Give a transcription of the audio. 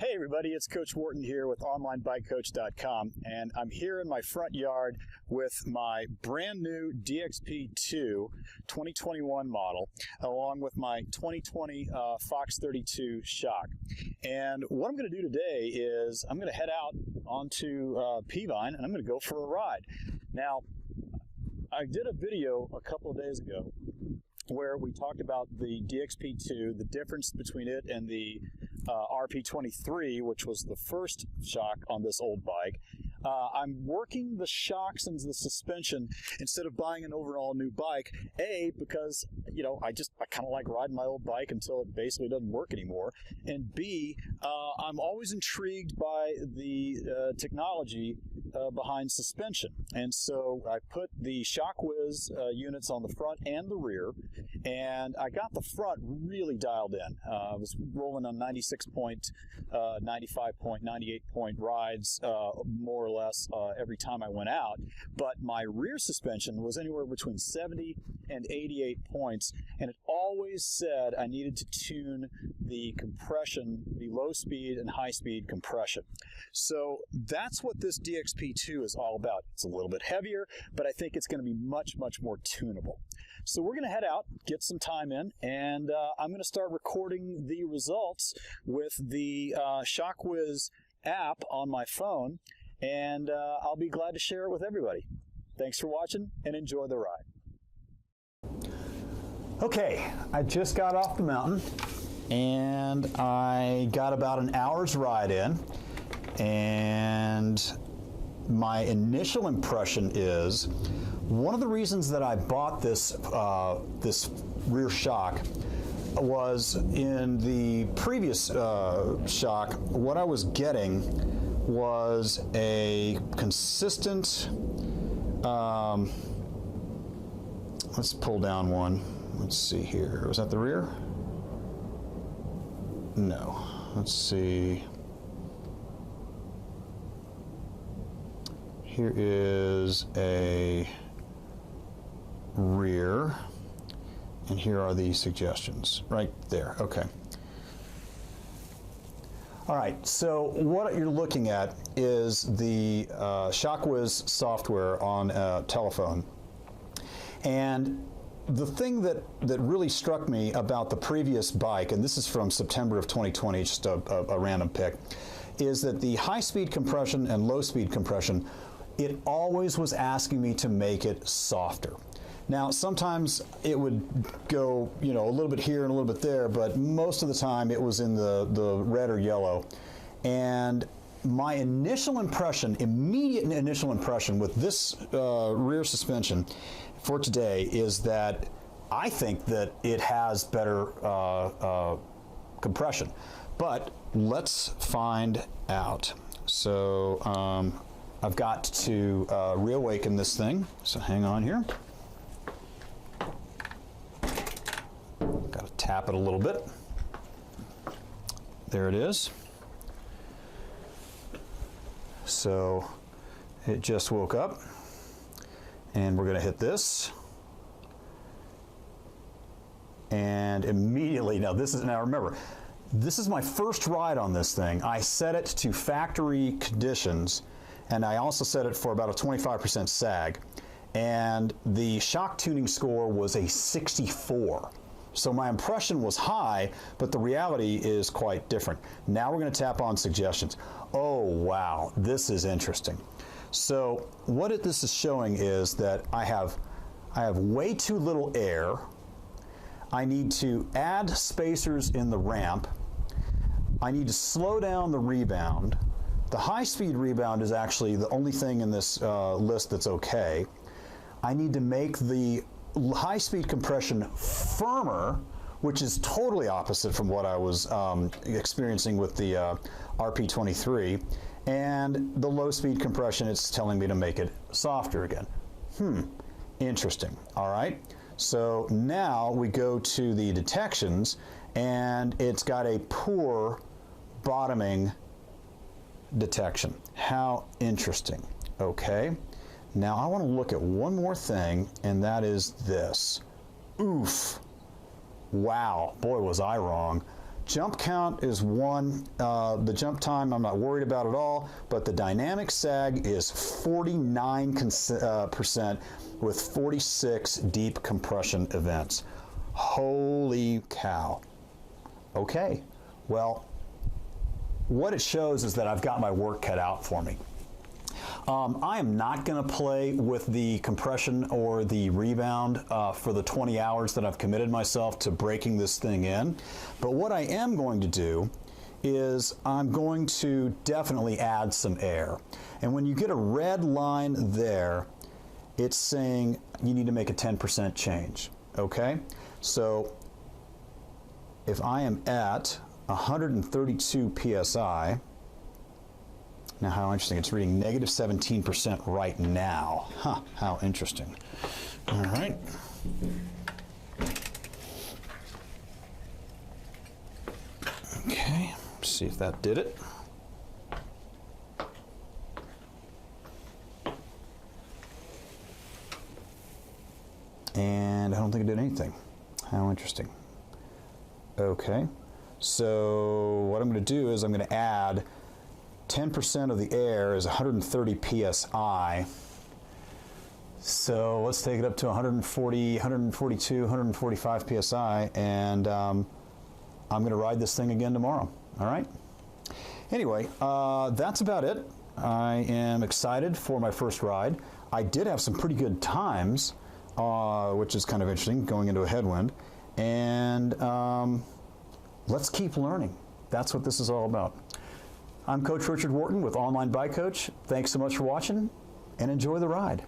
Hey everybody, it's Coach Wharton here with OnlineBikeCoach.com, and I'm here in my front yard with my brand new DXP2 2021 model, along with my 2020 Fox 32 Shock. And what I'm going to do today is I'm going to head out onto Peavine and I'm going to go for a ride. Now, I did a video a couple of days ago where we talked about the DXP2, the difference between it and the RP23, which was the first shock on this old bike. I'm working the shocks and the suspension instead of buying an overall new bike, A, because, you know, I kind of like riding my old bike until it basically doesn't work anymore, and B, I'm always intrigued by the technology behind suspension. And so I put the ShockWiz units on the front and the rear, and I got the front really dialed in. I was rolling on 96 point, 95 point, 98 point rides, more or less every time I went out. But my rear suspension was anywhere between 70 and 88 points, and it always said I needed to tune the compression, the low speed and high speed compression. So that's what this DXP2 is all about. It's a little bit heavier, but I think it's going to be much, much more tunable. So we're going to head out, get some time in, and I'm going to start recording the results with the ShockWiz app on my phone, and I'll be glad to share it with everybody. Thanks for watching and enjoy the ride. Okay, I just got off the mountain and I got about an hour's ride in, and my initial impression is one of the reasons that I bought this this rear shock was in the previous shock, what I was getting was a consistent, let's pull down one. Let's see here. Was that the rear? No. Let's see. Here is a rear, and here are the suggestions right there. Okay. All right, so what you're looking at is the ShockWiz software on a telephone. And the thing that really struck me about the previous bike, and this is from September of 2020, just a random pick, is that the high-speed compression and low-speed compression, it always was asking me to make it softer. Now, sometimes it would go, you know, a little bit here and a little bit there, but most of the time it was in the red or yellow. And my initial impression, immediate initial impression with this rear suspension for today is that I think that it has better compression. But let's find out. So I've got to reawaken this thing, so hang on here. Got to tap it a little bit. There it is. So it just woke up, and we're going to hit this. And immediately, now remember, this is my first ride on this thing. I set it to factory conditions, and I also set it for about a 25% sag. And the shock tuning score was a 64. So my impression was high, but the reality is quite different. Now we're going to tap on suggestions. Oh, wow, this is interesting. So what this is showing is that I have way too little air. I need to add spacers in the ramp. I need to slow down the rebound. The high-speed rebound is actually the only thing in this list that's okay. I need to make the high-speed compression firmer, which is totally opposite from what I was experiencing with the RP23. And the low-speed compression, it's telling me to make it softer again. Interesting. All right. So now we go to the detections, and it's got a poor bottoming detection. How interesting. Okay. Now I want to look at one more thing, and that is this. Oof. Wow. Boy, was I wrong. Jump count is 1. The jump time I'm not worried about at all, but the dynamic sag is 49% with 46 deep compression events. Holy cow. Okay, well, what it shows is that I've got my work cut out for me. I am not going to play with the compression or the rebound for the 20 hours that I've committed myself to breaking this thing in. But what I am going to do is I'm going to definitely add some air. And when you get a red line there, it's saying you need to make a 10% change. Okay? So if I am at 132 PSI, now how interesting, it's reading negative 17% right now. Huh, how interesting. All right. Okay, see if that did it. And I don't think it did anything. How interesting. Okay, so what I'm going to do is I'm going to add 10% of the air is 130 PSI. So let's take it up to 140, 142, 145 PSI, and I'm going to ride this thing again tomorrow. All right? Anyway, that's about it. I am excited for my first ride. I did have some pretty good times, which is kind of interesting, going into a headwind. And let's keep learning. That's what this is all about. I'm Coach Richard Wharton with Online Bike Coach. Thanks so much for watching, and enjoy the ride.